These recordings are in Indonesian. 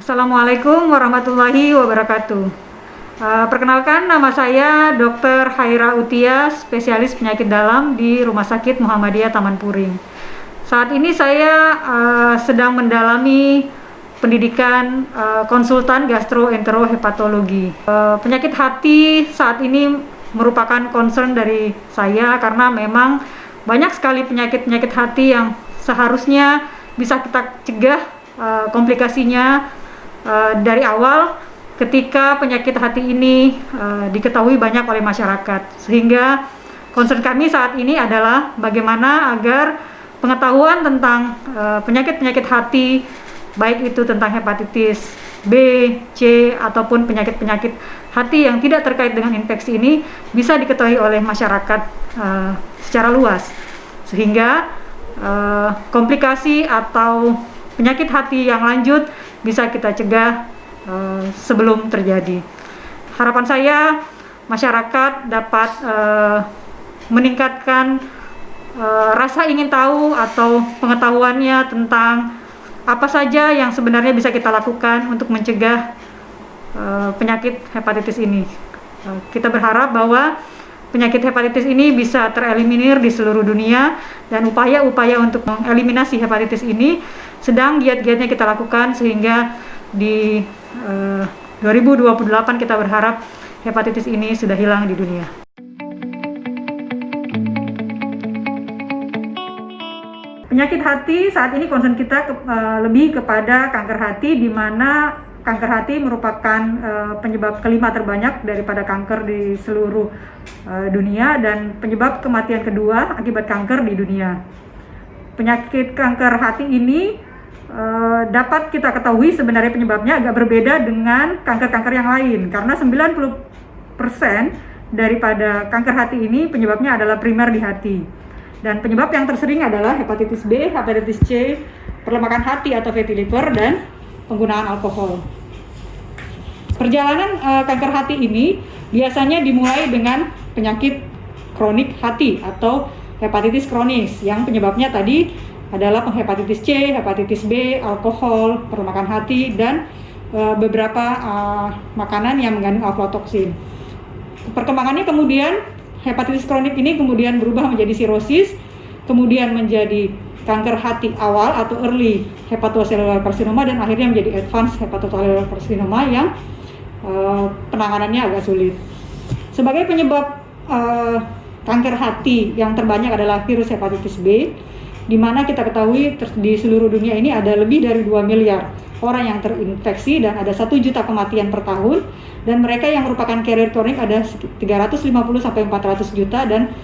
Assalamualaikum warahmatullahi wabarakatuh. Perkenalkan, nama saya Dr. Haira Utia, spesialis penyakit dalam di Rumah Sakit Muhammadiyah Taman Puring. Saat ini saya sedang mendalami pendidikan konsultan gastroenterohepatologi. Penyakit hati saat ini merupakan concern dari saya karena memang banyak sekali penyakit-penyakit hati yang seharusnya bisa kita cegah komplikasinya dari awal ketika penyakit hati ini diketahui banyak oleh masyarakat. Sehingga concern kami saat ini adalah bagaimana agar pengetahuan tentang penyakit-penyakit hati, baik itu tentang hepatitis B, C, ataupun penyakit-penyakit hati yang tidak terkait dengan infeksi ini bisa diketahui oleh masyarakat secara luas. Sehingga komplikasi atau penyakit hati yang lanjut bisa kita cegah sebelum terjadi. Harapan saya masyarakat dapat meningkatkan rasa ingin tahu atau pengetahuannya tentang apa saja yang sebenarnya bisa kita lakukan untuk mencegah penyakit hepatitis ini. Kita berharap bahwa penyakit hepatitis ini bisa tereliminir di seluruh dunia, dan upaya-upaya untuk mengeliminasi hepatitis ini sedang giat-giatnya kita lakukan, sehingga di 2028 kita berharap hepatitis ini sudah hilang di dunia. Penyakit hati saat ini concern kita lebih kepada kanker hati, di mana kanker hati merupakan penyebab kelima terbanyak daripada kanker di seluruh dunia dan penyebab kematian kedua akibat kanker di dunia. Penyakit kanker hati ini dapat kita ketahui sebenarnya penyebabnya agak berbeda dengan kanker-kanker yang lain, karena 90% daripada kanker hati ini penyebabnya adalah primer di hati. Dan penyebab yang tersering adalah hepatitis B, hepatitis C, perlemakan hati atau fatty liver, dan penggunaan alkohol. Perjalanan kanker hati ini biasanya dimulai dengan penyakit kronik hati atau hepatitis kronis yang penyebabnya tadi adalah hepatitis C, hepatitis B, alkohol, perlemakan hati, dan beberapa makanan yang mengandung aflatoksin. Perkembangannya kemudian hepatitis kronik ini kemudian berubah menjadi sirosis, kemudian menjadi kanker hati awal atau early hepatocellular carcinoma, dan akhirnya menjadi advanced hepatocellular carcinoma yang penanganannya agak sulit. Sebagai penyebab kanker hati yang terbanyak adalah virus hepatitis B, di mana kita ketahui di seluruh dunia ini ada lebih dari 2 miliar orang yang terinfeksi dan ada 1 juta kematian per tahun, dan mereka yang merupakan carrier kronik ada 350-400 juta, dan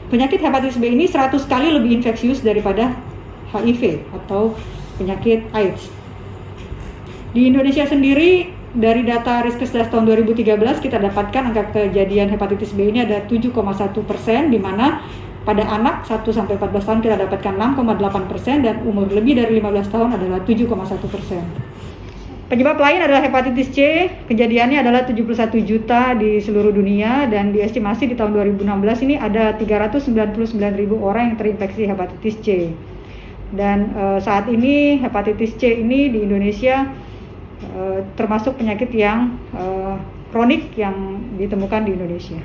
penyakit hepatitis B ini 100 kali lebih infeksius daripada HIV atau penyakit AIDS. Di Indonesia sendiri, dari data Riskesdas tahun 2013 kita dapatkan angka kejadian hepatitis B ini ada 7,1%, di mana pada anak 1-14 tahun kita dapatkan 6,8%, dan umur lebih dari 15 tahun adalah 7,1%. Penyebab lain adalah hepatitis C, kejadiannya adalah 71 juta di seluruh dunia, dan diestimasi di tahun 2016 ini ada 399.000 orang yang terinfeksi hepatitis C. Dan saat ini hepatitis C ini di Indonesia termasuk penyakit yang kronik yang ditemukan di Indonesia.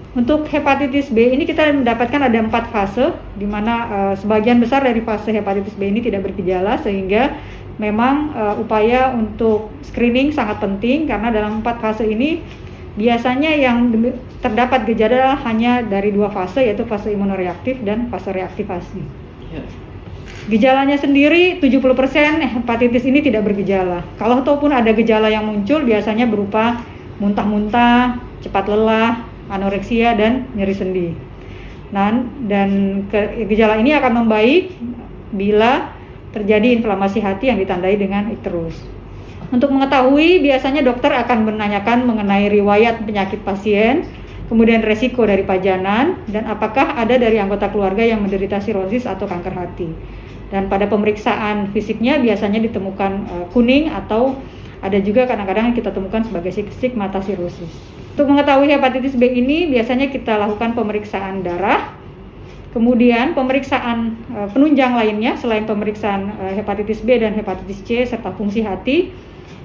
Untuk hepatitis B ini kita mendapatkan ada 4 fase, di mana sebagian besar dari fase hepatitis B ini tidak bergejala, sehingga memang upaya untuk screening sangat penting, karena dalam 4 fase ini biasanya yang terdapat gejala hanya dari 2 fase, yaitu fase imunoreaktif dan fase reaktivasi. Gejalanya sendiri 70% hepatitis ini tidak bergejala. Kalau ataupun ada gejala yang muncul biasanya berupa muntah-muntah, cepat lelah, anoreksia, dan nyeri sendi. Dan gejala ini akan membaik bila terjadi inflamasi hati yang ditandai dengan icterus. Untuk mengetahui, biasanya dokter akan menanyakan mengenai riwayat penyakit pasien, kemudian resiko dari pajanan, dan apakah ada dari anggota keluarga yang menderita sirosis atau kanker hati. Dan pada pemeriksaan fisiknya biasanya ditemukan kuning, atau ada juga kadang-kadang kita temukan sebagai stigmata sirosis. Untuk mengetahui hepatitis B ini biasanya kita lakukan pemeriksaan darah, Kemudian pemeriksaan penunjang lainnya selain pemeriksaan hepatitis B dan hepatitis C serta fungsi hati,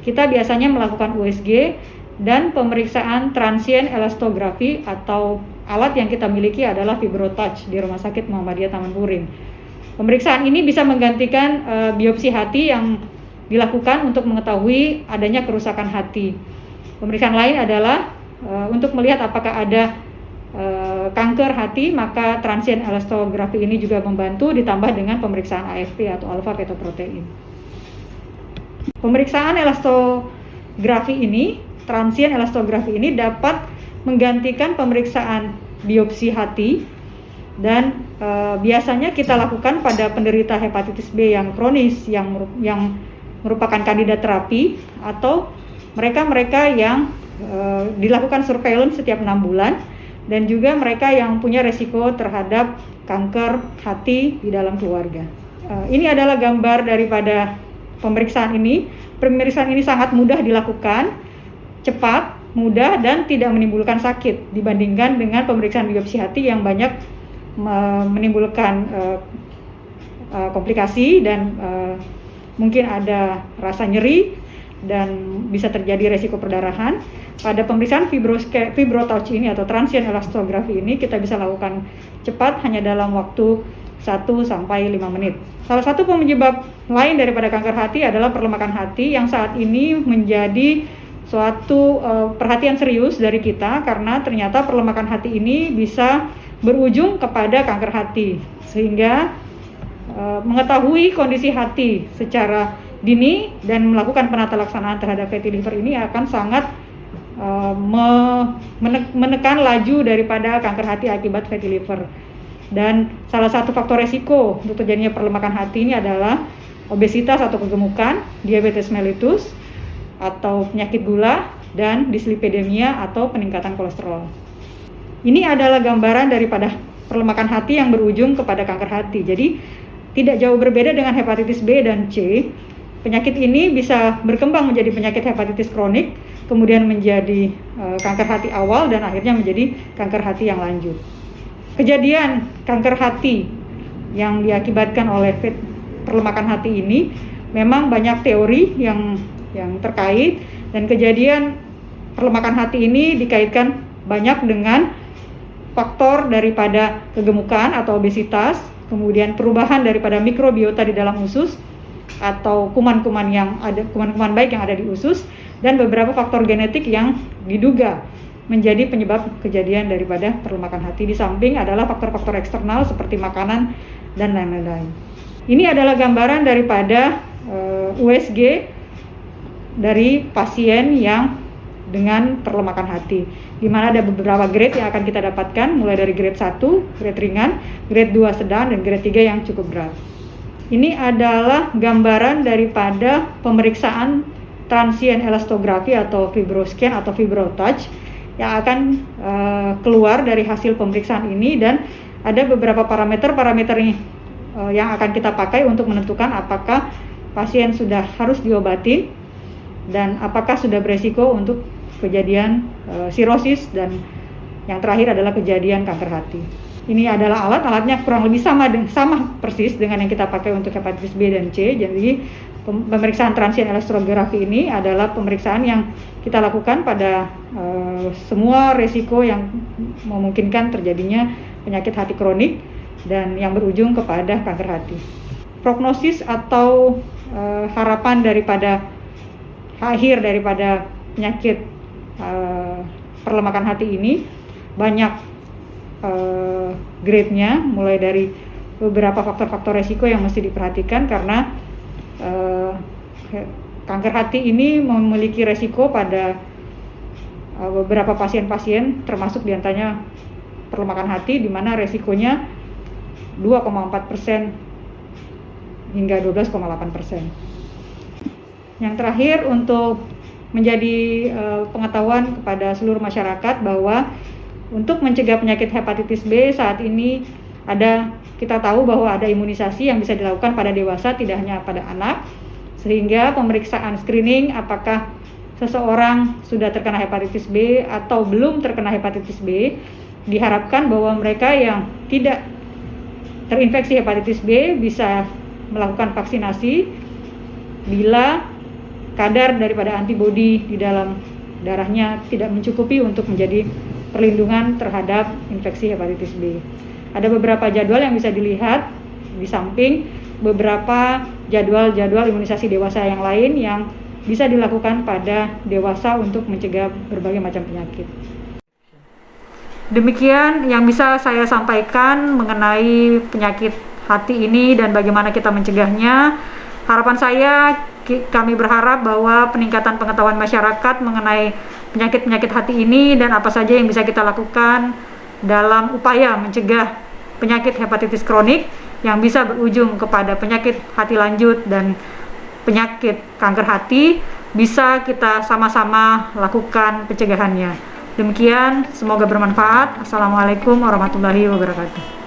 kita biasanya melakukan USG dan pemeriksaan transient elastografi atau alat yang kita miliki adalah FibroTouch di Rumah Sakit Muhammadiyah Taman Puring. Pemeriksaan ini bisa menggantikan biopsi hati yang dilakukan untuk mengetahui adanya kerusakan hati. Pemeriksaan lain adalah untuk melihat apakah ada kanker hati, maka transient elastografi ini juga membantu ditambah dengan pemeriksaan AFP atau alfa fetoprotein. Pemeriksaan elastografi ini, transient elastografi ini dapat menggantikan pemeriksaan biopsi hati dan biasanya kita lakukan pada penderita hepatitis B yang kronis yang merupakan kandidat terapi atau mereka-mereka yang dilakukan surveillance setiap 6 bulan dan juga mereka yang punya resiko terhadap kanker hati di dalam keluarga. Ini adalah gambar daripada pemeriksaan ini. Pemeriksaan ini sangat mudah dilakukan, cepat, mudah, dan tidak menimbulkan sakit dibandingkan dengan pemeriksaan biopsi hati yang banyak menimbulkan komplikasi dan mungkin ada rasa nyeri dan bisa terjadi resiko perdarahan. Pada pemeriksaan FibroTouch ini atau transient elastografi ini kita bisa lakukan cepat hanya dalam waktu 1-5 menit. Salah satu penyebab lain daripada kanker hati adalah perlemakan hati yang saat ini menjadi suatu perhatian serius dari kita karena ternyata perlemakan hati ini bisa berujung kepada kanker hati. Sehingga mengetahui kondisi hati secara dini dan melakukan penata laksanaan terhadap fatty liver ini akan sangat menekan laju daripada kanker hati akibat fatty liver. Dan salah satu faktor resiko untuk terjadinya perlemakan hati ini adalah obesitas atau kegemukan, diabetes mellitus atau penyakit gula, dan dislipidemia atau peningkatan kolesterol. Ini adalah gambaran daripada perlemakan hati yang berujung kepada kanker hati. Jadi tidak jauh berbeda dengan hepatitis B dan C. Penyakit ini bisa berkembang menjadi penyakit hepatitis kronik, kemudian menjadi kanker hati awal, dan akhirnya menjadi kanker hati yang lanjut. Kejadian kanker hati yang diakibatkan oleh perlemakan hati ini memang banyak teori yang terkait, dan kejadian perlemakan hati ini dikaitkan banyak dengan faktor daripada kegemukan atau obesitas, kemudian perubahan daripada mikrobiota di dalam usus atau kuman-kuman baik yang ada di usus, dan beberapa faktor genetik yang diduga menjadi penyebab kejadian daripada perlemakan hati. Di samping adalah faktor-faktor eksternal seperti makanan dan lain-lain. Ini adalah gambaran daripada USG dari pasien yang dengan perlemakan hati, di mana ada beberapa grade yang akan kita dapatkan, mulai dari grade 1, grade ringan, grade 2 sedang, dan grade 3 yang cukup berat. Ini adalah gambaran daripada pemeriksaan transient elastografi atau fibroscan atau FibroTouch yang akan keluar dari hasil pemeriksaan ini, dan ada beberapa parameter yang akan kita pakai untuk menentukan apakah pasien sudah harus diobati dan apakah sudah beresiko untuk kejadian sirosis, dan yang terakhir adalah kejadian kanker hati. Ini adalah alatnya kurang lebih sama persis dengan yang kita pakai untuk hepatitis B dan C. Jadi pemeriksaan transient elastografi ini adalah pemeriksaan yang kita lakukan pada semua resiko yang memungkinkan terjadinya penyakit hati kronik dan yang berujung kepada kanker hati. Prognosis atau harapan daripada akhir daripada penyakit perlemakan hati ini banyak grade-nya, mulai dari beberapa faktor-faktor resiko yang mesti diperhatikan karena kanker hati ini memiliki resiko pada beberapa pasien-pasien, termasuk diantaranya perlemakan hati, di mana resikonya 2,4% hingga 12,8%. Yang terakhir, untuk menjadi pengetahuan kepada seluruh masyarakat bahwa untuk mencegah penyakit hepatitis B saat ini kita tahu bahwa ada imunisasi yang bisa dilakukan pada dewasa, tidak hanya pada anak, sehingga pemeriksaan screening apakah seseorang sudah terkena hepatitis B atau belum terkena hepatitis B, diharapkan bahwa mereka yang tidak terinfeksi hepatitis B bisa melakukan vaksinasi bila kadar daripada antibodi di dalam darahnya tidak mencukupi untuk menjadi perlindungan terhadap infeksi hepatitis B. Ada beberapa jadwal yang bisa dilihat di samping beberapa jadwal imunisasi dewasa yang lain yang bisa dilakukan pada dewasa untuk mencegah berbagai macam penyakit. Demikian yang bisa saya sampaikan mengenai penyakit hati ini dan bagaimana kita mencegahnya. Harapan saya, kami berharap bahwa peningkatan pengetahuan masyarakat mengenai penyakit-penyakit hati ini dan apa saja yang bisa kita lakukan dalam upaya mencegah penyakit hepatitis kronik yang bisa berujung kepada penyakit hati lanjut dan penyakit kanker hati bisa kita sama-sama lakukan pencegahannya. Demikian, semoga bermanfaat. Assalamualaikum warahmatullahi wabarakatuh.